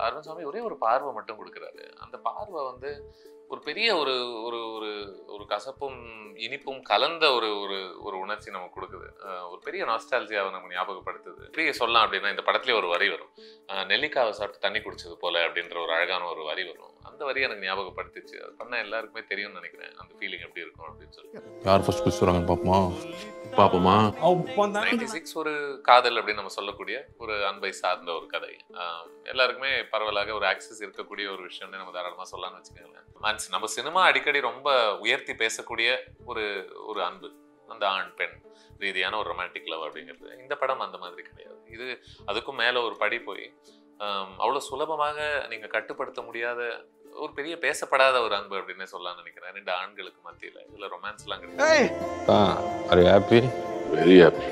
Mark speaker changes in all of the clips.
Speaker 1: அருண்சாமி ஒரே ஒரு பார்வை மட்டும் கொடுக்குறாரு. அந்த பார்வை வந்து ஒரு பெரிய ஒரு ஒரு ஒரு ஒரு கசப்பும் இனிப்பும் கலந்த ஒரு ஒரு ஒரு உணர்ச்சி நமக்கு கொடுக்குது. ஒரு பெரிய நாஸ்டால்ஜியாவை நம்ம ஞாபகப்படுத்துது. இப்படியே சொல்லலாம் அப்படின்னா, இந்த படத்துலேயே ஒரு வரி வரும், நெல்லிக்காவை சாப்பிட்டு தண்ணி குடிச்சது போல அப்படின்ற ஒரு அழகான ஒரு வரி வரும். அந்த வரி எனக்கு ஞாபகப்படுத்திச்சு. அது பண்ண எல்லாருக்குமே தெரியும்னு நினைக்கிறேன், அந்த ஃபீலிங் எப்படி இருக்கும் அப்படின்னு சொல்லி.
Speaker 2: யார் ஃபர்ஸ்ட் குடிச்சு வராங்கன்னு பார்ப்போமா?
Speaker 1: 96 ஒரு காதல் அப்படின்னு நம்ம சொல்லக்கூடிய ஒரு அன்பை சார்ந்த ஒரு கதை. எல்லாருக்குமே பரவலாக ஒரு ஆக்சஸ் இருக்கக்கூடிய ஒரு விஷயம்னு நம்ம தாராளமாக சொல்லலாம்னு வச்சுக்கோங்களேன். நம்ம சினிமா அடிக்கடி ரொம்ப உயர்த்தி பேசக்கூடிய ஒரு ஒரு அன்பு, அந்த ஆண் பெண் ரீதியான ஒரு ரொமான்டிக் லவ் அப்படிங்கிறது. இந்த படம் அந்த மாதிரி கிடையாது. இது அதுக்கும் மேலே ஒரு படி போய் அவ்வளோ சுலபமாக நீங்கள் கட்டுப்படுத்த முடியாத ஒரு பெரிய பேசப்படாத ஒரு அன்பு அப்படின்னு சொல்லலாம்னு நினைக்கிறேன், ரெண்டு ஆண்களுக்கு மத்தியில். இதில் ரொமான்ஸ்லாம் கிடையாது.
Speaker 2: Very happy.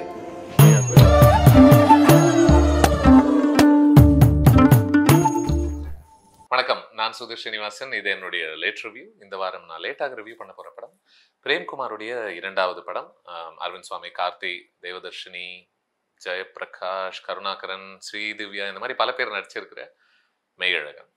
Speaker 1: வணக்கம், நான் சுதீர் ஸ்ரீனிவாசன். இது என்னுடைய லேட் ரிவ்யூ. இந்த வாரம் நான் லேட்டாக ரிவ்யூ பண்ண போகிற படம் பிரேம்குமாருடைய இரண்டாவது படம். அரவிந்த் சுவாமி, கார்த்தி, தேவதர்ஷினி, ஜெயபிரகாஷ், கருணாகரன், ஸ்ரீதிவ்யா, இந்த மாதிரி பல பேர் நடிச்சிருக்கிற மெய்யழகன்.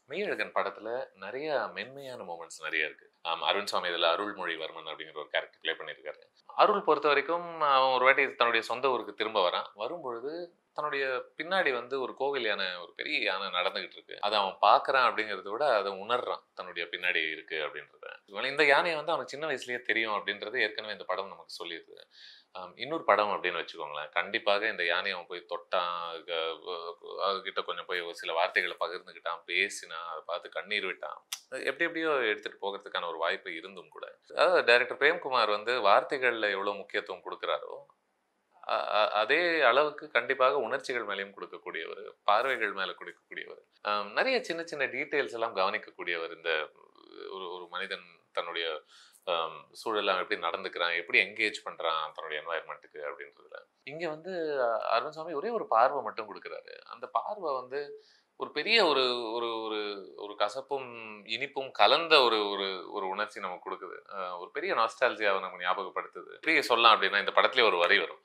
Speaker 1: மெய்யழகன் படத்துல நிறைய மென்மையான மூமெண்ட்ஸ் நிறைய இருக்கு. அரவிந்த் சுவாமி இதில் அருள்மொழிவர்மன் அப்படிங்கிற ஒரு கேரக்டர் பிளே பண்ணியிருக்காரு. அருள் பொறுத்த வரைக்கும் அவன் ஒரு வாட்டி தன்னுடைய சொந்த ஊருக்கு திரும்ப வரான். வரும்பொழுது தன்னுடைய பின்னாடி வந்து ஒரு கோவில் யானை, ஒரு பெரிய யானை நடந்துகிட்டு இருக்கு. அதை அவன் பார்க்கறான் அப்படிங்கிறத விட அதை உணர்றான், தன்னுடைய பின்னாடி இருக்கு அப்படின்றத. இந்த யானையை வந்து அவனுக்கு சின்ன வயசுலயே தெரியும் அப்படின்றது ஏற்கனவே இந்த படம் நமக்கு சொல்லிடுது. இன்னொரு படம் அப்படின்னு வச்சுக்கோங்களேன், கண்டிப்பாக இந்த யானையை அவன் போய் தொட்டான், அதுகிட்ட கொஞ்சம் போய் ஒரு சில வார்த்தைகளை பகிர்ந்துக்கிட்டான், பேசினான், அதை பார்த்து கண்ணீர் விட்டான், எப்படி எப்படியோ எடுத்துட்டு போகிறதுக்கான ஒரு வாய்ப்பு இருந்தும் கூட, அதாவது டைரக்டர் பிரேம்குமார் வந்து வார்த்தைகள்ல எவ்வளவு முக்கியத்துவம் கொடுக்குறாரோ அதே அளவுக்கு கண்டிப்பாக உணர்ச்சிகள் மேலேயும் கொடுக்கக்கூடியவர், பார்வைகள் மேல கொடுக்கக்கூடியவர், நிறைய சின்ன சின்ன டீட்டெயில்ஸ் எல்லாம் கவனிக்கக்கூடியவர். இந்த ஒரு ஒரு மனிதன் தன்னுடைய சூழலாம் எப்படி நடந்துக்கிறான், எப்படி என்கேஜ் பண்றான் தன்னுடைய என்வாயர்மெண்ட்டுக்கு அப்படின்றதுல. இங்க வந்து அருண்சாமி ஒரே ஒரு பார்வை மட்டும் கொடுக்குறாரு. அந்த பார்வை வந்து ஒரு பெரிய ஒரு ஒரு ஒரு ஒரு கசப்பும் இனிப்பும் கலந்த ஒரு ஒரு ஒரு உணர்ச்சி நமக்கு கொடுக்குது. ஒரு பெரிய நாஸ்டால்ஜியாவை நம்ம ஞாபகப்படுத்துது. இப்படியே சொல்லலாம் அப்படின்னா, இந்த படத்துலேயே ஒரு வரி வரும்,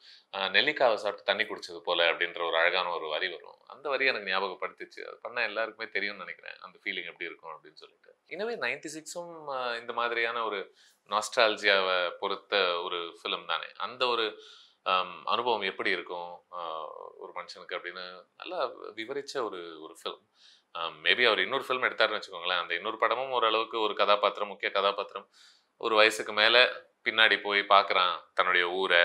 Speaker 1: நெல்லிக்காவை சாப்பிட்டு தண்ணி குடிச்சது போல அப்படின்ற ஒரு அழகான ஒரு வரி வரும். அந்த வரி எனக்கு ஞாபகப்படுத்திச்சு. அது பண்ண எல்லாருக்குமே தெரியும்னு நினைக்கிறேன், அந்த ஃபீலிங் எப்படி இருக்கும் அப்படின்னு சொல்லிட்டு. எனவே 96ம் இந்த மாதிரியான ஒரு நாஸ்டால்ஜியாவை பொறுத்த ஒரு ஃபிலிம் தானே. அந்த ஒரு அனுபவம் எப்படி இருக்கும் ஒரு மனுஷனுக்கு அப்படின்னு நல்லா விவரிச்ச ஒரு ஒரு ஃபிலிம். மேபி அவர் இன்னொரு ஃபிலிம் எடுத்தாருன்னு வச்சுக்கோங்களேன், அந்த இன்னொரு படமும் ஓரளவுக்கு ஒரு கதாபாத்திரம், முக்கிய கதாபாத்திரம் ஒரு வயசுக்கு மேலே பின்னாடி போய் பார்க்குறான் தன்னுடைய ஊரை,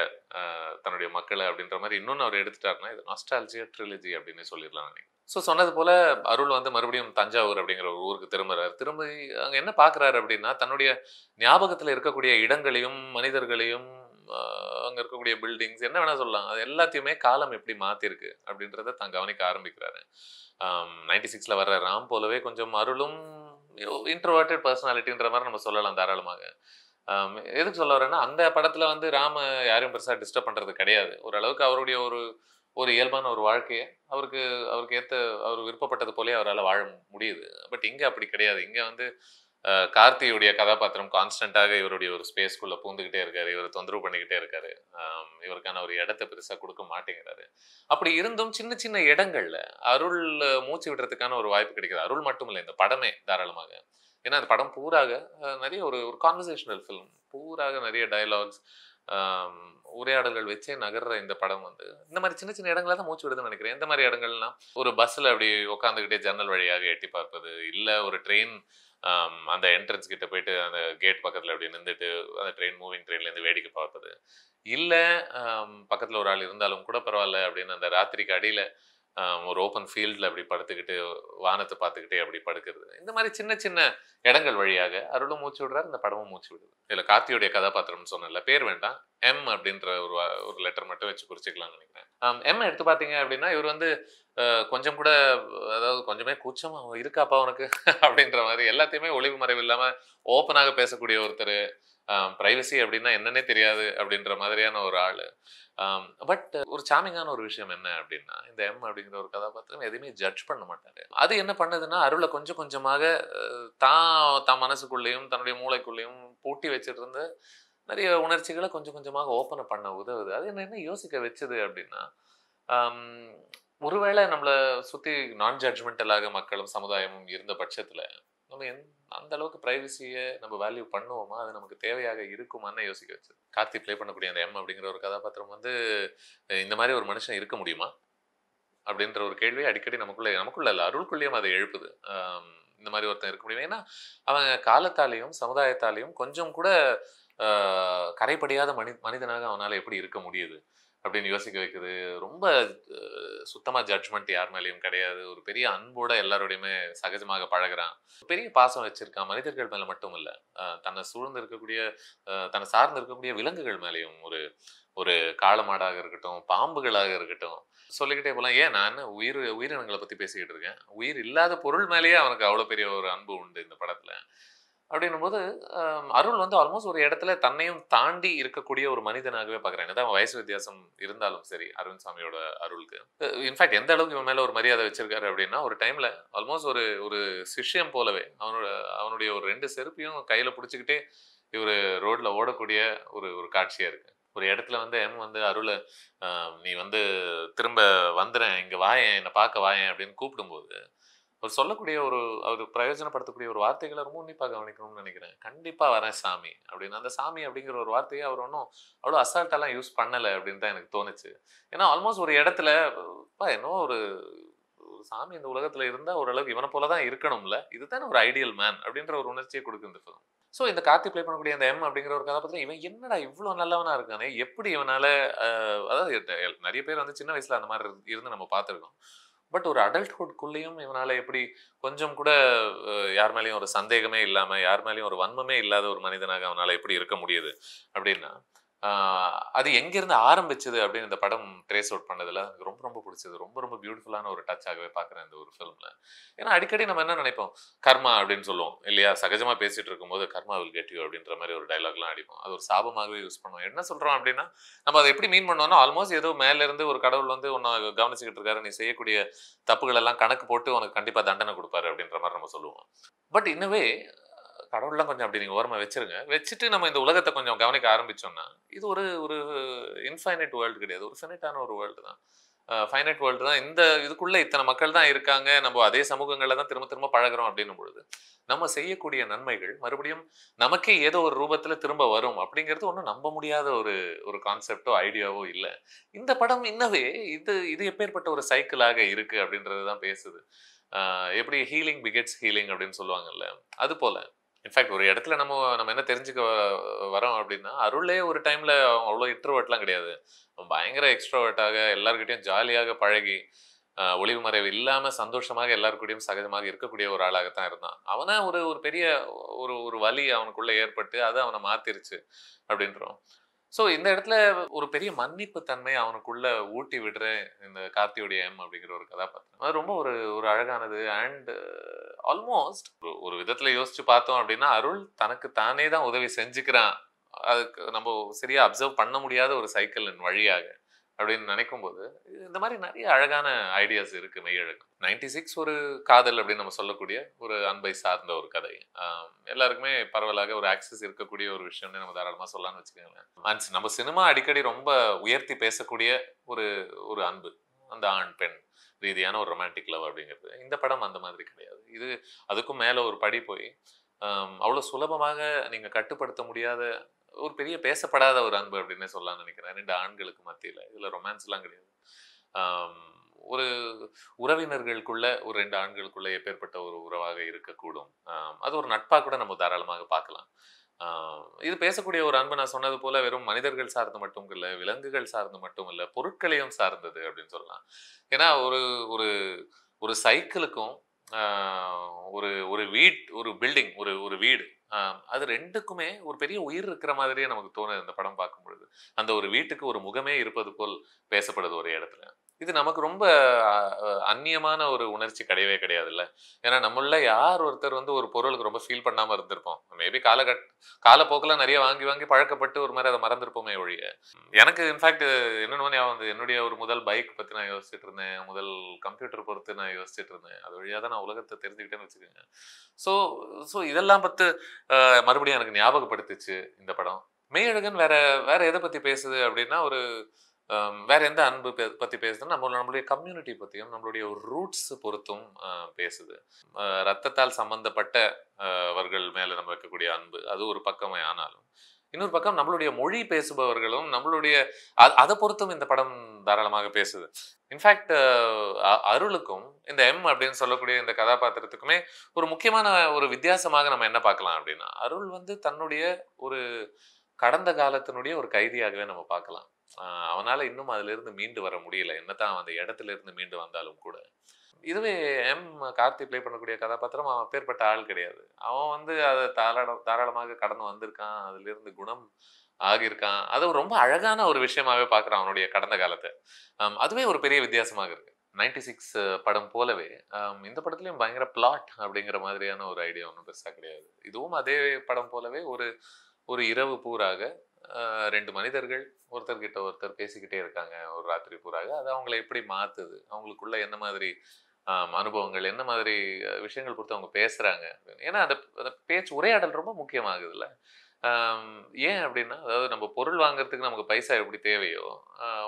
Speaker 1: தன்னுடைய மக்களை அப்படின்ற மாதிரி இன்னொன்று அவர் எடுத்துட்டாருன்னா, இது நாஸ்டால்ஜியா ட்ரிலஜி அப்படின்னு சொல்லிடலாம் நினைக்கிறேன். ஸோ சொன்னது போல அருள் வந்து மறுபடியும் தஞ்சாவூர் அப்படிங்கிற ஒரு ஊருக்கு திரும்புறாரு. திரும்ப அங்கே என்ன பார்க்குறாரு அப்படின்னா, தன்னுடைய ஞாபகத்தில் இருக்கக்கூடிய இடங்களையும் மனிதர்களையும் அங்கே இருக்கக்கூடிய பில்டிங்ஸ் என்ன வேணா சொல்லலாம், அது எல்லாத்தையுமே காலம் எப்படி மாற்றிருக்கு அப்படின்றத தான் கவனிக்க ஆரம்பிக்கிறாரு. 96ல் வர்ற ராம் போலவே கொஞ்சம் அருளும் இன்ட்ரோவர்டட் பர்சனாலிட்டின்ற மாதிரி நம்ம சொல்லலாம் தாராளமாக. எதுக்கு சொல்ல வரேன்னா, அந்த படத்தில் வந்து ராம யாரையும் பெருசாக டிஸ்டர்ப் பண்ணுறது கிடையாது. ஓரளவுக்கு அவருடைய ஒரு ஒரு இயல்பான ஒரு வாழ்க்கையை அவருக்கு ஏற்ற அவர் விருப்பப்பட்டது போலே அவரால் வாழ முடியுது. பட் இங்கே அப்படி கிடையாது. இங்கே வந்து கார்த்தியுடைய கதாபாத்திரம் கான்ஸ்டன்டாக இவருடைய ஒரு ஸ்பேஸ்க்குள்ளே பூந்துக்கிட்டே இருக்காரு, இவர் தொந்தரவு பண்ணிக்கிட்டே இருக்காரு, இவருக்கான ஒரு இடத்த பெருசாக கொடுக்க மாட்டேங்கிறாரு. அப்படி இருந்தும் சின்ன சின்ன இடங்கள்ல அருள் மூச்சு விடுறதுக்கான ஒரு வாய்ப்பு கிடைக்குது. அருள் மட்டும் இல்லை, இந்த படமே தாராளமாக. ஏன்னா அந்த படம் பூராக நிறைய ஒரு ஒரு கான்வர்சேஷனல் ஃபிலிம், பூராக நிறைய டயலாக்ஸ், உரையாடல்கள் வச்சே நகர்ற இந்த படம் வந்து இந்த மாதிரி சின்ன சின்ன இடங்கள தான் மூச்சு விடுதுன்னு நினைக்கிறேன். எந்த மாதிரி இடங்கள்லாம், ஒரு பஸ்ஸில் அப்படி உட்காந்துக்கிட்டே ஜன்னல் வழியாக எட்டி பார்ப்பது, இல்லை ஒரு ட்ரெயின் அந்த என்ட்ரன்ஸ் கிட்ட போயிட்டு அந்த கேட் பக்கத்தில் அப்படி நின்றுட்டு அந்த ட்ரெயின் மூவிங் ட்ரெயின்லேருந்து வேடிக்கை பார்ப்பது, இல்லை பக்கத்தில் ஒரு ஆள் இருந்தாலும் கூட பரவாயில்ல அப்படின்னு அந்த ராத்திரிக்கு அடியில் ஒரு ஓப்பன் ஃபீல்டில் அப்படி படுத்துக்கிட்டு வானத்தை பார்த்துக்கிட்டே அப்படி படுக்கிறது. இந்த மாதிரி சின்ன சின்ன இடங்கள் வழியாக அருளும் மூச்சு விடுறாரு, இந்த படமும் மூச்சு விடுது. இதில் கார்த்தியுடைய கதாபாத்திரம்னு சொன்னல, பேர் வேண்டாம், எம் அப்படின்ற ஒரு லெட்டர் மட்டும் வச்சு குறிச்சிக்கலாம்னு நினைக்கிறேன். எம் எடுத்து பார்த்தீங்க அப்படின்னா, இவர் வந்து கொஞ்சம் கூட, அதாவது கொஞ்சமே கூச்சமா இருக்காப்பா அவனுக்கு அப்படின்ற மாதிரி எல்லாத்தையுமே ஒளிவு மறைவு இல்லாமல் ஓப்பனாக பேசக்கூடிய ஒருத்தர். பிரைவசி அப்படின்னா என்னன்னே தெரியாது அப்படின்ற மாதிரியான ஒரு ஆள். பட் ஒரு சாமிங்கான ஒரு விஷயம் என்ன அப்படின்னா, இந்த எம் அப்படிங்கிற ஒரு கதாபாத்திரம் எதையுமே ஜட்ஜ் பண்ண மாட்டாரு. அது என்ன பண்ணுதுன்னா, அருளை கொஞ்சம் கொஞ்சமாக தான் மனசுக்குள்ளேயும் தன்னுடைய மூளைக்குள்ளேயும் பூட்டி வச்சுட்டு இருந்த நிறைய உணர்ச்சிகளை கொஞ்சம் கொஞ்சமாக ஓப்பனை பண்ண உதவுது. அது என்ன யோசிக்க வச்சது அப்படின்னா, ஒருவேளை நம்மள சுத்தி நான் ஜட்ஜ்மெண்டலாக மக்களும் சமுதாயமும் இருந்த பட்சத்துல நம்ம அந்த அளவுக்கு பிரைவசியை நம்ம வேல்யூ பண்ணுவோமா, அது நமக்கு தேவையாக இருக்குமான்னு யோசிக்க வச்சு. கார்த்தி ப்ளே பண்ணக்கூடிய அந்த எம் அப்படிங்கிற ஒரு கதாபாத்திரம் வந்து இந்த மாதிரி ஒரு மனுஷன் இருக்க முடியுமா அப்படின்ற ஒரு கேள்வி அடிக்கடி நமக்குள்ள இல்ல அருள்குள்ளேயும் அதை எழுப்புது. இந்த மாதிரி ஒருத்தன் இருக்க முடியும். ஏன்னா அவன் காலத்தாலையும் சமுதாயத்தாலையும் கொஞ்சம் கூட கரைப்படியாத மனிதனாக அவனால எப்படி இருக்க முடியுது அப்படின்னு யோசிக்க வைக்குது. ரொம்ப சுத்தமா ஜட்ஜ்மெண்ட் யார் மேலேயும் கிடையாது. ஒரு பெரிய அன்போட எல்லாரோடையுமே சகஜமாக பழகுறான். பெரிய பாசம் வச்சிருக்கான். மனிதர்கள் மேல மட்டும் இல்ல, தன்னை சூழ்ந்து இருக்கக்கூடிய தன்னை சார்ந்து இருக்கக்கூடிய விலங்குகள் மேலேயும், ஒரு ஒரு காளமாடாக இருக்கட்டும், பாம்புகளாக இருக்கட்டும், சொல்லிக்கிட்டே போலாம். ஏன் நான் உயிரினங்களை பத்தி பேசிக்கிட்டு இருக்கேன். உயிர் இல்லாத பொருள் மேலேயே அவனுக்கு அவ்வளவு பெரிய ஒரு அன்பு உண்டு இந்த படத்துல. அப்படின்னும் போது அருள் வந்து ஆல்மோஸ்ட் ஒரு இடத்துல தன்னையும் தாண்டி இருக்கக்கூடிய ஒரு மனிதனாகவே பார்க்குறேன். என்னதான் வயசு வித்தியாசம் இருந்தாலும் சரி அரவிந்த் சாமியோட அருளுக்கு. இன்ஃபேக்ட் எந்த அளவுக்கு இவன் மேல ஒரு மரியாதை வச்சிருக்காரு அப்படின்னா, ஒரு டைம்ல ஆல்மோஸ்ட் ஒரு ஒரு சிஷ்யம் போலவே அவனுடைய ஒரு 2 செருப்பையும் கையில பிடிச்சிக்கிட்டே இவர் ரோட்ல ஓடக்கூடிய ஒரு ஒரு காட்சியா இருக்கு. ஒரு இடத்துல வந்து எம் வந்து அருளை நீ வந்து திரும்ப வந்துறேன், இங்க வாயேன், என்னை பார்க்க வாயேன் அப்படின்னு கூப்பிடும்போது அவர் சொல்லக்கூடிய அவர் பிரயோஜனப்படுத்தக்கூடிய ஒரு வார்த்தைகளை ரொம்ப உன்னிப்பாக கவனிக்கணும்னு நினைக்கிறேன். கண்டிப்பா வரேன் சாமி அப்படின்னு. அந்த சாமி அப்படிங்கிற ஒரு வார்த்தையை அவர் ஒன்றும் அவ்வளோ அசால்ட்டெல்லாம் யூஸ் பண்ணலை அப்படின்னு தான் எனக்கு தோணுச்சு. ஏன்னா ஆல்மோஸ்ட் ஒரு இடத்துல என்னோ ஒரு சாமி இந்த உலகத்துல இருந்தா ஓரளவுக்கு இவனை போலதான் இருக்கணும்ல, இதுதானே ஒரு ஐடியல் மேன் அப்படின்ற ஒரு உணர்ச்சியை கொடுக்கு இந்த ஃபிலிம். ஸோ இந்த கார்த்தி ப்ளே பண்ணக்கூடிய அந்த எம் அப்படிங்கிற ஒரு கதாபாத்திரம் இவன் என்னடா இவ்வளோ நல்லவனா இருக்கானே, எப்படி இவனால அதாவது நிறைய பேர் வந்து சின்ன வயசுல அந்த மாதிரி இருந்து நம்ம பார்த்துருக்கோம். பட் ஒரு அடல்ட்ஹுட்குள்ளேயும் இவனால எப்படி கொஞ்சம் கூட யார் மேலேயும் ஒரு சந்தேகமே இல்லாம, யார் மேலேயும் ஒரு வன்மமே இல்லாத ஒரு மனிதனாக அவனால எப்படி இருக்க முடியுது அப்படின்னா, அது எங்கிருந்து ஆரம்பிச்சது அப்படின்னு இந்த படம் ட்ரேஸ் அவுட் பண்ணதுல எனக்கு ரொம்ப ரொம்ப பிடிச்சது. ரொம்ப ரொம்ப பியூட்டிஃபுல்லான ஒரு டச்சாகவே பார்க்குறேன் இந்த ஒரு ஃபிலிம்ல. ஏன்னா அடிக்கடி நம்ம என்ன நினைப்போம், கர்மா அப்படின்னு சொல்லுவோம் இல்லையா, சகஜமா பேசிட்டு இருக்கும்போது கர்மா வில் கெட் யூ அப்படின்ற மாதிரி ஒரு டைலாக்லாம் அடிப்போம். அது ஒரு சாபமாகவே யூஸ் பண்ணுவோம். என்ன சொல்றோம் அப்படின்னா, நம்ம அதை எப்படி மீன் பண்ணோம்னா ஆல்மோஸ்ட் ஏதோ மேல இருந்து ஒரு கடவுள் வந்து உன்னை கவனிச்சுக்கிட்டு இருக்காரு, நீ செய்யக்கூடிய தப்புகள் எல்லாம் கணக்கு போட்டு உனக்கு கண்டிப்பா தண்டனை கொடுப்பாரு அப்படின்ற மாதிரி நம்ம சொல்லுவோம். பட் இன்னவே கடவுள்லாம் கொஞ்சம் அப்படி நீங்க ஓரமா வச்சிருங்க. வச்சுட்டு நம்ம இந்த உலகத்தை கொஞ்சம் கவனிக்க ஆரம்பிச்சோம்னா, இது ஒரு ஒரு இன்ஃபைனைட் வேர்ல்டு கிடையாது. ஒரு ஃபினிட்டான ஒரு வேர்ல்டு தான். ஃபைனைட் வேர்ல்டு தான். இந்த இதுக்குள்ள இத்தனை மக்கள் தான் இருக்காங்க. நம்ம அதே சமூகங்கள்ல தான் திரும்ப திரும்ப பழகுறோம் அப்படின்னும் பொழுது, நம்ம செய்யக்கூடிய நன்மைகள் மறுபடியும் நமக்கே ஏதோ ஒரு ரூபத்துல திரும்ப வரும் அப்படிங்கிறது ஒன்றும் நம்ப முடியாத ஒரு ஒரு கான்செப்டோ ஐடியாவோ இல்லை. இந்த படம் இன்னவே இது இது எப்பேற்பட்ட ஒரு சைக்கிளாக இருக்கு அப்படின்றது தான் பேசுது. எப்படி ஹீலிங் பிகெட்ஸ் ஹீலிங் அப்படின்னு சொல்லுவாங்கல்ல, அது போல இன்ஃபேக்ட் ஒரு இடத்துல நம்ம நம்ம என்ன தெரிஞ்சுக்க வரோம் அப்படின்னா, அருளே ஒரு டைம்ல அவ்வளோ இன்ட்ரோவர்ட்லாம் கிடையாது. பயங்கர எக்ஸ்ட்ரோவர்ட்டாக எல்லாருக்கிட்டையும் ஜாலியாக பழகி ஒளிவு மறைவு இல்லாம சந்தோஷமாக எல்லாருக்கூடயும் சகஜமாக இருக்கக்கூடிய ஒரு ஆளாகத்தான் இருந்தான். அவனா ஒரு ஒரு பெரிய ஒரு ஒரு வலி அவனுக்குள்ள ஏற்பட்டு அது அவனை மாத்திருச்சு அப்படின்றோம். ஸோ இந்த இடத்துல ஒரு பெரிய மன்னிப்பு தன்மை அவனுக்குள்ள ஊட்டி விடுற இந்த கார்த்தியுடைய எம் அப்படிங்கிற ஒரு கதாபாத்திரம் அது ரொம்ப ஒரு ஒரு அழகானது. அண்ட் ஆல்மோஸ்ட் ஒரு விதத்துல யோசிச்சு பார்த்தோம் அப்படின்னா, அருள் தனக்கு தானே தான் உதவி செஞ்சுக்கிறான், அதுக்கு நம்ம சரியா அப்சர்வ் பண்ண முடியாத ஒரு சைக்கிளின் வழியாக அப்படின்னு நினைக்கும் போது இந்த மாதிரி நிறைய அழகான ஐடியாஸ் இருக்கு. மெய்யழகு 96 ஒரு காதல் அப்படின்னு நம்ம சொல்லக்கூடிய ஒரு அன்பை சார்ந்த ஒரு கதை. எல்லாருக்குமே பரவலாக ஒரு ஆக்சஸ் இருக்கக்கூடிய ஒரு விஷயம்னு நம்ம தாராளமா சொல்லலாம்னு வச்சுக்கோங்களேன். நம்ம சினிமா அடிக்கடி ரொம்ப உயர்த்தி பேசக்கூடிய ஒரு ஒரு அன்பு, அந்த ஆண் பெண் ரீதியான ஒரு ரொமான்டிக் லவ் அப்படிங்கிறது. இந்த படம் அந்த மாதிரி கிடையாது. இது அதுக்கும் மேல ஒரு படி போய் அவ்வளவு சுலபமாக நீங்க கட்டுப்படுத்த முடியாத ஒரு பெரிய பேசப்படாத ஒரு அன்பு அப்படின்னு சொல்லலாம் நினைக்கிறேன். 2 ஆண்களுக்கு மத்தியில இதுல ரொமான்ஸ் எல்லாம் கிடையாது. ஒரு உறவினர்களுக்குள்ள ஒரு 2 ஆண்களுக்குள்ள எப்பேற்பட்ட ஒரு உறவாக இருக்கக்கூடும். அது ஒரு நட்பா கூட நம்ம தாராளமாக பார்க்கலாம். இது பேசக்கூடிய ஒரு அன்பு நான் சொன்னது போல வெறும் மனிதர்கள் சார்ந்து மட்டும் இல்லை, விலங்குகள் சார்ந்து மட்டும் இல்லை, பொருட்களையும் சார்ந்தது அப்படின்னு சொல்லலாம். ஏன்னா ஒரு ஒரு ஒரு சைக்கிளுக்கும் ஒரு ஒரு ஒரு பில்டிங், ஒரு ஒரு வீடு, அது 2க்குமே ஒரு பெரிய உயிர் இருக்கிற மாதிரியே நமக்கு தோணுது இந்த படம் பார்க்கும் பொழுது. அந்த ஒரு வீட்டுக்கு ஒரு முகமே இருப்பது போல் பேசப்படுது ஒரு இடத்துல. இது நமக்கு ரொம்ப அந்நியமான ஒரு உணர்ச்சி கிடையவே கிடையாதுல்ல. ஏன்னா நம்மள யார் ஒருத்தர் வந்து ஒரு பொருளுக்கு ரொம்ப ஃபீல் பண்ணாம இருந்திருப்போம். மேபி காலப்போக்கில் நிறைய வாங்கி வாங்கி பழக்கப்பட்டு ஒரு மாதிரி அதை மறந்துருப்போமே ஒழிய. எனக்கு இன்ஃபேக்ட் என்னென்ன ஞாபகம் வந்து என்னுடைய ஒரு முதல் பைக் பத்தி நான் யோசிச்சுட்டு இருந்தேன், முதல் கம்ப்யூட்டர் பொறுத்து நான் யோசிச்சுட்டு இருந்தேன். அது வழியாக தான் நான் உலகத்தை தெரிஞ்சுக்கிட்டேன்னு வச்சுக்கோங்க. ஸோ ஸோ இதெல்லாம் பத்து மறுபடியும் எனக்கு ஞாபகப்படுத்துச்சு இந்த படம். மெய்யழகன் வேற வேற எதை பத்தி பேசுது அப்படின்னா, ஒரு வேற எந்த அன்பு பத்தி பேசுதுன்னா நம்மளுடைய கம்யூனிட்டி பத்தியும் நம்மளுடைய ரூட்ஸ் பொறுத்தும் பேசுது. ரத்தத்தால் சம்பந்தப்பட்ட அவர்கள் மேல நம்ம வைக்கக்கூடிய அன்பு அது ஒரு பக்கமே ஆனாலும், இன்னொரு பக்கம் நம்மளுடைய மொழி பேசுபவர்களும் நம்மளுடைய அதை பொறுத்தும் இந்த படம் தாராளமாக பேசுது. இன்ஃபேக்ட் அருளுக்கும் இந்த எம் அப்படின்னு சொல்லக்கூடிய இந்த கதாபாத்திரத்துக்குமே ஒரு முக்கியமான ஒரு வித்தியாசமாக நம்ம என்ன பார்க்கலாம் அப்படின்னா, அருள் வந்து தன்னுடைய ஒரு கடந்த காலத்தினுடைய ஒரு கைதியாகவே நம்ம பார்க்கலாம். அவனால இன்னும் அதுல இருந்து மீண்டு வர முடியல, என்னதான் அந்த இடத்துல இருந்து மீண்டு வந்தாலும் கூட. இதுவே எம் கார்த்தி பிளே பண்ணக்கூடிய கதாபாத்திரம் அவன் அப்பேற்பட்ட ஆள் கிடையாது. அவன் வந்து அதை தாராளமாக கடந்து வந்திருக்கான், அதுல இருந்து குணம் ஆகியிருக்கான். அது ரொம்ப அழகான ஒரு விஷயமாவே பார்க்குறான் அவனுடைய கடந்த காலத்தை. அதுவே ஒரு பெரிய வித்தியாசமாக இருக்கு. 96 படம் போலவே இந்த படத்துலையும் பயங்கர பிளாட் அப்படிங்கிற மாதிரியான ஒரு ஐடியா ஒன்றும் பெருசாக கிடையாது. இதுவும் அதே படம் போலவே ஒரு ஒரு இரவு பூராக 2 மனிதர்கள் ஒருத்தர்கிட்ட ஒருத்தர் பேசிக்கிட்டே இருக்காங்க ஒரு ராத்திரி பூராக. அது அவங்களை எப்படி மாத்துது, அவங்களுக்குள்ள என்ன மாதிரி அனுபவங்கள், என்ன மாதிரி விஷயங்கள் பொறுத்து அவங்க பேசுறாங்க. ஏன்னா அந்த பேச்சு உரையாடல் ரொம்ப முக்கியமாகுதுல்ல. ஏன் அப்படின்னா, அதாவது நம்ம பொருள் வாங்குறதுக்கு நமக்கு பைசா எப்படி தேவையோ,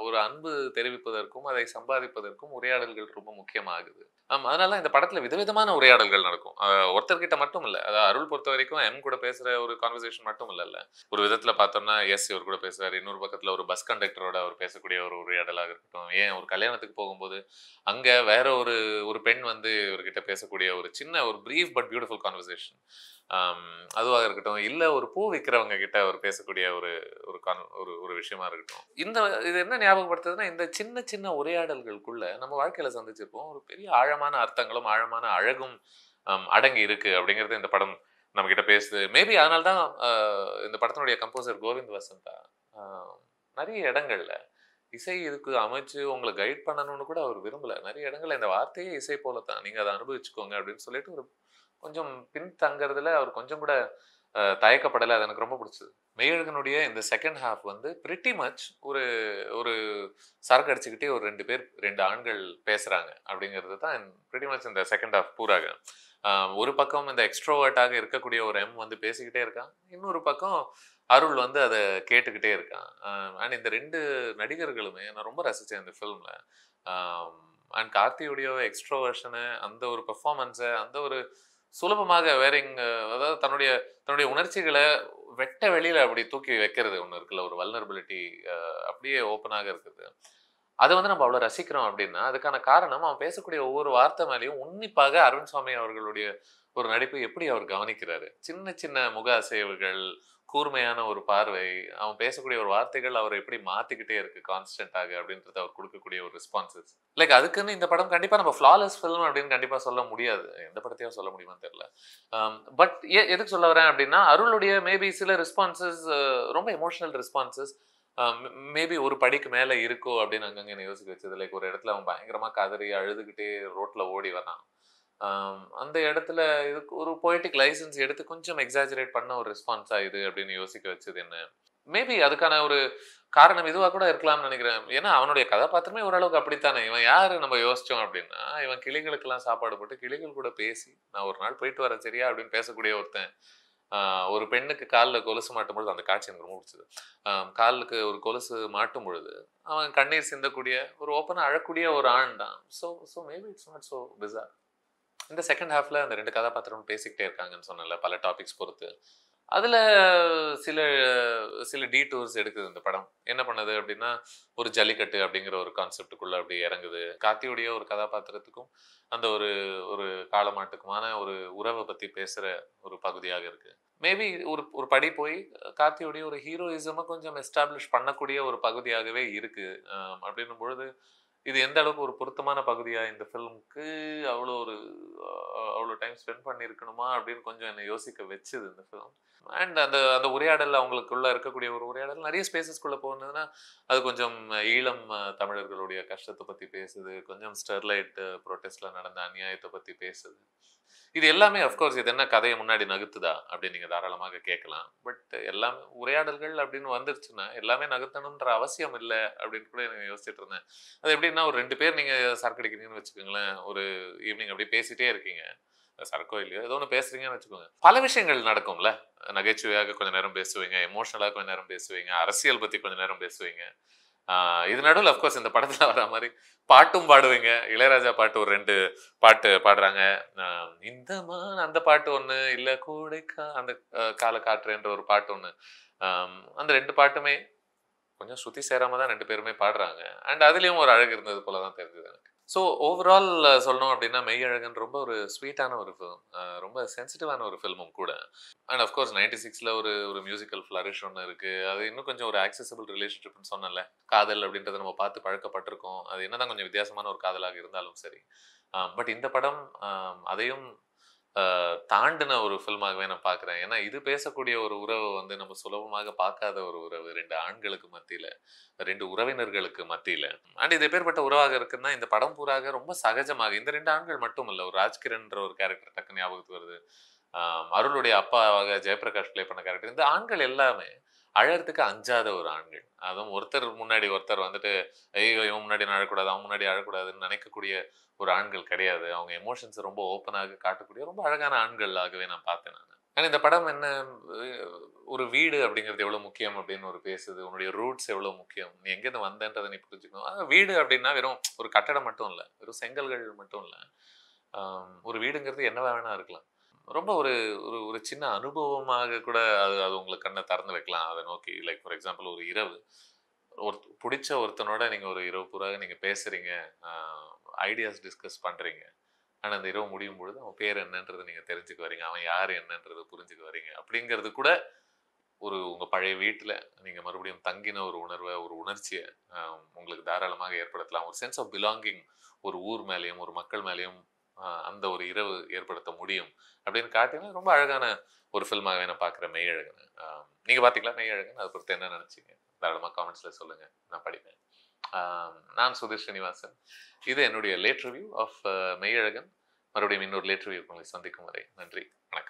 Speaker 1: ஒரு அன்பு தெரிவிப்பதற்கும் அதை சம்பாதிப்பதற்கும் உரையாடல்கள் ரொம்ப முக்கியமாகுது. அதனால இந்த படத்துல விதவிதமான உரையாடல்கள் நடக்கும். ஒருத்தர்கிட்ட மட்டும் இல்லை. அதாவது அருள் பொறுத்த வரைக்கும் எம் கூட பேசுற ஒரு கான்வர்சேஷன் மட்டும் இல்லைல்ல. ஒரு விதத்துல பார்த்தோம்னா எஸ் இவர் கூட பேசுறாரு, இன்னொரு பக்கத்துல ஒரு பஸ் கண்டக்டரோட அவர் பேசக்கூடிய ஒரு உரையாடலாக இருக்கட்டும், ஏன் ஒரு கல்யாணத்துக்கு போகும்போது அங்க வேற ஒரு ஒரு பெண் வந்து இவர்கிட்ட பேசக்கூடிய ஒரு சின்ன ஒரு பிரீஃப் பட் பியூட்டிஃபுல் கான்வர்சேஷன் அதுவாக இருக்கட்டும், இல்ல ஒரு பூ விற்கிறவங்க கிட்ட அவர் பேசக்கூடிய ஒரு ஒரு ஒரு விஷயமா இருக்கட்டும். இது என்ன ஞாபகப்படுத்துதுன்னா, இந்த சின்ன சின்ன உரையாடல்களுக்குள்ள நம்ம வாழ்க்கையில சந்திச்சிருப்போம் ஒரு பெரிய ஆழமான அர்த்தங்களும் ஆழமான அழகும் அடங்கி இருக்கு அப்படிங்கிறது இந்த படம் நம்ம கிட்ட பேசுது. மேபி அதனால்தான் இந்த படத்தினுடைய கம்போசர் கோவிந்த் வசந்தா நிறைய இடங்கள்ல இசை இதுக்கு அமைச்சு உங்களை கைட் பண்ணணும்னு கூட அவர் விரும்பல. நிறைய இடங்கள்ல இந்த வார்த்தையே இசை போலத்தான், நீங்க அதை அனுபவிச்சுக்கோங்க அப்படின்னு சொல்லிட்டு ஒரு கொஞ்சம் பின் தங்கறதுல அவர் கொஞ்சம் கூட தயக்கப்படலை. அது எனக்கு ரொம்ப பிடிச்சது. மெய்யழகனுடைய இந்த செகண்ட் ஹாஃப் வந்து பிரிட்டி மச் ஒரு ஒரு சரக்கு அடிச்சுக்கிட்டே ஒரு 2 ஆண்கள் பேசுறாங்க அப்படிங்கிறது தான் பிரிட்டி மச் இந்த செகண்ட் ஹாஃப் பூராக. ஒரு பக்கம் இந்த எக்ஸ்ட்ரோவர்ட்டாக இருக்கக்கூடிய ஒரு எம் வந்து பேசிக்கிட்டே இருக்கான், இன்னொரு பக்கம் அருள் வந்து அதை கேட்டுக்கிட்டே இருக்கான். அண்ட் இந்த 2 நடிகர்களுமே நான் ரொம்ப ரசித்தேன் இந்த ஃபிலிம்ல. அண்ட் கார்த்தியுடைய எக்ஸ்ட்ரோவர்ஷனை, அந்த ஒரு பெர்ஃபார்மன்ஸை, அந்த ஒரு சுலபமாக வேறிங், அதாவது தன்னுடைய உணர்ச்சிகளை வெட்ட வெளியில அப்படி தூக்கி வைக்கிறது ஒன்று இருக்குல்ல, ஒரு வல்னரபிலிட்டி அப்படியே ஓப்பனாக இருக்குது. அதை வந்து நம்ம அவ்வளோ ரசிக்கிறோம் அப்படின்னா அதுக்கான காரணம் அவன் பேசக்கூடிய ஒவ்வொரு வார்த்தை மேலேயும் உன்னிப்பாக அரவிந்த் சுவாமி அவர்களுடைய ஒரு நடிப்பு எப்படி அவர் கவனிக்கிறாரு. சின்ன சின்ன முக அசைவுகள், கூர்மையான ஒரு பார்வை, அவன் பேசக்கூடிய ஒரு வார்த்தைகள் அவரை எப்படி மாத்திக்கிட்டே இருக்கு கான்ஸ்டன்டாக அப்படின்றது அவர் கொடுக்கக்கூடிய ஒரு ரெஸ்பான்சஸ். லைக் அதுக்குன்னு இந்த படம் கண்டிப்பா நம்ம ஃப்ளாலெஸ் ஃபிலிம் அப்படின்னு கண்டிப்பா சொல்ல முடியாது. எந்த படத்தையும் சொல்ல முடியுமான்னு தெரியல. பட் எதுக்கு சொல்ல வரேன் அப்படின்னா, அருளுடைய மேபி சில ரெஸ்பான்சஸ் ரொம்ப எமோஷனல் ரெஸ்பான்சஸ் மேபி ஒரு படிக்கு மேல இருக்கோ அப்படின்னு அங்கங்க என்ன யோசிக்க வச்சது. லைக் ஒரு இடத்துல அவன் பயங்கரமா கதறி அழுதுகிட்டே ரோட்ல ஓடி வரான். அந்த இடத்துல இதுக்கு ஒரு பொய்டிக் லைசன்ஸ் எடுத்து கொஞ்சம் எக்ஸாஜரேட் பண்ண ஒரு ரெஸ்பான்ஸா இது அப்படின்னு யோசிக்க வச்சது என்ன. மேபி அதுக்கான ஒரு காரணம் இதுவா கூட இருக்கலாம்னு நினைக்கிறேன். ஏன்னா அவனுடைய கதாபாத்திரமே ஓரளவுக்கு அப்படித்தானே. இவன் யாரு நம்ம யோசிச்சோம் அப்படின்னா, இவன் கிளிகளுக்கெல்லாம் சாப்பாடு போட்டு கிளிகள் கூட பேசி நான் ஒரு நாள் போயிட்டு வரேன் சரியா அப்படின்னு பேசக்கூடிய ஒருத்தன். ஒரு பெண்ணுக்கு காலில் கொலுசு மாட்டும் பொழுது, அந்த காட்சி எனக்கு ரொம்ப பிடிச்சது. காலுக்கு ஒரு கொலுசு மாட்டும் பொழுது அவன் கண்ணீர் சிந்தக்கூடிய ஒரு ஓப்பனா அழக்கூடிய ஒரு ஆண் தான். So maybe it's not so bizarre. இந்த செகண்ட் ஹாஃப்ல அந்த 2 கதாபாத்திரமும் பேசிக்கிட்டே இருக்காங்கன்னு சொன்னல, பல டாபிக்ஸ் பொறுத்து. அதுல சில சில டீடூர்ஸ் எடுக்குது இந்த படம். என்ன பண்ணுது அப்படின்னா, ஒரு ஜல்லிக்கட்டு அப்படிங்கிற ஒரு கான்செப்டுக்குள்ள அப்படி இறங்குது. கார்த்தியுடைய ஒரு கதாபாத்திரத்துக்கும் அந்த ஒரு ஒரு காளமாட்டுக்குமான ஒரு உறவை பத்தி பேசுற ஒரு பகுதியாக இருக்கு. மேபி ஒரு படி போய் கார்த்தியுடைய ஒரு ஹீரோயிசமை கொஞ்சம் எஸ்டாப்ளிஷ் பண்ணக்கூடிய ஒரு பகுதியாகவே இருக்கு. அப்படின்னும் பொழுது இது எந்த அளவுக்கு ஒரு பொருத்தமான பகுதியா இந்த ஃபிலிம்க்கு, அவ்வளோ டைம் ஸ்பெண்ட் பண்ணியிருக்கணுமா அப்படின்னு கொஞ்சம் என்னை யோசிக்க வச்சுது இந்த ஃபிலிம். அண்ட் அந்த அந்த உரையாடல், அவங்களுக்குள்ள இருக்கக்கூடிய ஒரு உரையாடல் நிறைய ஸ்பேசஸ்குள்ளே போனதுன்னா அது கொஞ்சம் ஈழம் தமிழர்களுடைய கஷ்டத்தை பற்றி பேசுது, கொஞ்சம் ஸ்டெர்லைட் ப்ரொட்டஸ்ட்ல நடந்த அநியாயத்தை பற்றி பேசுது. இது எல்லாமே அஃப்கோர்ஸ் இது என்ன கதையை முன்னாடி நகர்த்துதா அப்படின்னு நீங்கள் தாராளமாக கேட்கலாம். பட் எல்லாமே உரையாடல்கள் அப்படின்னு வந்துருச்சுன்னா எல்லாமே நகர்த்தணுன்ற அவசியம் இல்லை அப்படின்னு கூட எனக்கு யோசிச்சுட்டு இருந்தேன். அது எப்படின்னா, ஒரு 2 பேர் நீங்கள் சரக்கு அடிக்கிறீங்கன்னு வச்சுக்கோங்களேன், ஒரு ஈவினிங் அப்படியே பேசிகிட்டே இருக்கீங்க, சரக்கோ இல்லையோ ஏதோ ஒன்று பேசுறீங்கன்னு வச்சுக்கோங்க, பல விஷயங்கள் நடக்கும்ல. நகைச்சுவையாக கொஞ்சம் நேரம் பேசுவீங்க, எமோஷனலாக கொஞ்சம் நேரம் பேசுவீங்க, அரசியல் பற்றி கொஞ்சம் நேரம் பேசுவீங்க. இது நடுவில் அஃப்கோர்ஸ் இந்த படத்துல வர மாதிரி பாட்டும் பாடுவீங்க. இளையராஜா பாட்டு ஒரு 2 பாட்டு பாடுறாங்க. இந்த அந்த பாட்டு ஒண்ணு, இல்ல கூடைக்கா அந்த கால காற்றுன்ற ஒரு பாட்டு ஒண்ணு. அந்த 2 பாட்டுமே கொஞ்சம் ஸ்ருதி சேராம தான் 2 பேருமே பாடுறாங்க. அண்ட் அதுலயும் ஒரு அழகு இருந்தது போல தான் தெரிஞ்சது எனக்கு. ஸோ ஓவரால் சொல்லணும் அப்படின்னா மெய்யழகன் ரொம்ப ஒரு ஸ்வீட்டான ஒரு ஃபிலிம், ரொம்ப சென்சிட்டிவான ஒரு ஃபில்மும் கூட. அண்ட் அஃப்கோர்ஸ் 96ல ஒரு ஒரு மியூசிக்கல் ஃப்ளரிஷ் ஒன்று இருக்கு. அது இன்னும் கொஞ்சம் ஒரு ஆக்சசபிள் ரிலேஷன்ஷிப்னு சொன்னல, காதல் அப்படின்றத நம்ம பார்த்து பழக்கப்பட்டிருக்கோம். அது என்னதான் கொஞ்சம் வித்தியாசமான ஒரு காதலாக இருந்தாலும் சரி. பட் இந்த படம் அதையும் தாண்டின ஒரு ஃபில்மாகவே நான் பார்க்குறேன். ஏன்னா இது பேசக்கூடிய ஒரு உறவு வந்து நம்ம சுலபமாக பார்க்காத ஒரு உறவு. 2 ஆண்களுக்கு மத்தியில, 2 உறவினர்களுக்கு மத்தியில. அண்ட் இது எப்பேற்பட்ட உறவாக இருக்குன்னா, இந்த படம் பூராக ரொம்ப சகஜமாக இந்த 2 ஆண்கள் மட்டும் இல்ல. ஒரு ராஜ்கிரண்ன்ற ஒரு கேரக்டர் டக்குன்னு ஞாபகத்துக்கு வருது. அருளுடைய அப்பாவாக ஜெயபிரகாஷ் ப்ளே பண்ண கேரக்டர். இந்த ஆண்கள் எல்லாமே அழறதுக்கு அஞ்சாத ஒரு ஆண்கள். அதுவும் ஒருத்தர் முன்னாடி ஒருத்தர் வந்துட்டு, ஐயோ இவன் முன்னாடி நான் அழக்கூடாது, அவன் முன்னாடி அழக்கூடாதுன்னு நினைக்கக்கூடிய ஒரு ஆண்கள் கிடையாது. அவங்க எமோஷன்ஸை ரொம்ப ஓப்பனாக காட்டக்கூடிய ரொம்ப அழகான ஆண்களாகவே நான் பார்த்தேன் நான். ஆனால் இந்த படம் என்ன, ஒரு வீடு அப்படிங்கிறது எவ்வளோ முக்கியம் அப்படின்னு ஒரு பேசுது. உன்னுடைய ரூட்ஸ் எவ்வளோ முக்கியம், நீ எங்கேருந்து வந்தன்றதை நீ புரிஞ்சுக்கணும். வீடு அப்படின்னா வெறும் ஒரு கட்டடம் மட்டும் இல்லை, வெறும் செங்கல்கள் மட்டும் இல்லை. ஒரு வீடுங்கிறது என்ன வேணா இருக்கலாம். ரொம்ப ஒரு ஒரு ஒரு சின்ன அனுபவமாக கூட அது அது உங்களுக்கு கண்ணை திறந்து வைக்கலாம் அதை நோக்கி. லைக் ஃபார் எக்ஸாம்பிள் ஒரு இரவு, ஒரு பிடிச்ச ஒருத்தனோட நீங்கள் ஒரு இரவு பூரா நீங்கள் பேசுகிறீங்க, ஐடியாஸ் டிஸ்கஸ் பண்ணுறீங்க. ஆனால் அந்த இரவு முடியும் பொழுது அவன் பேர் என்னன்றதை நீங்கள் தெரிஞ்சுக்க வரீங்க, அவன் யார் என்னன்றதை புரிஞ்சுக்க வரீங்க. அப்படிங்கிறது கூட ஒரு உங்கள் பழைய வீட்டில் நீங்கள் மறுபடியும் தங்கின ஒரு உணர்வை, ஒரு உணர்ச்சியை உங்களுக்கு தாராளமாக ஏற்படுத்தலாம். ஒரு சென்ஸ் ஆஃப் பிலாங்கிங் ஒரு ஊர் மேலேயும் ஒரு மக்கள் மேலேயும் அந்த ஒரு இரவு ஏற்படுத்த முடியும் அப்படின்னு காட்டினா ரொம்ப அழகான ஒரு ஃபில்மாகவே நான் பார்க்குறேன் மெய்யழகன். நீங்கள் பார்த்தீங்களா மெய்யழகன்? அதை பொறுத்து என்ன நினச்சிங்க தாராளமாக காமெண்ட்ஸில் சொல்லுங்கள், நான் படிப்பேன். நான் சுதீர் ஸ்ரீனிவாசன். இது என்னுடைய லேட் ரிவ்யூ ஆஃப் மெய்யழகன். மறுபடியும் இன்னொரு லேட் ரிவ்யூ உங்களை சந்திக்கும் வரை நன்றி, வணக்கம்.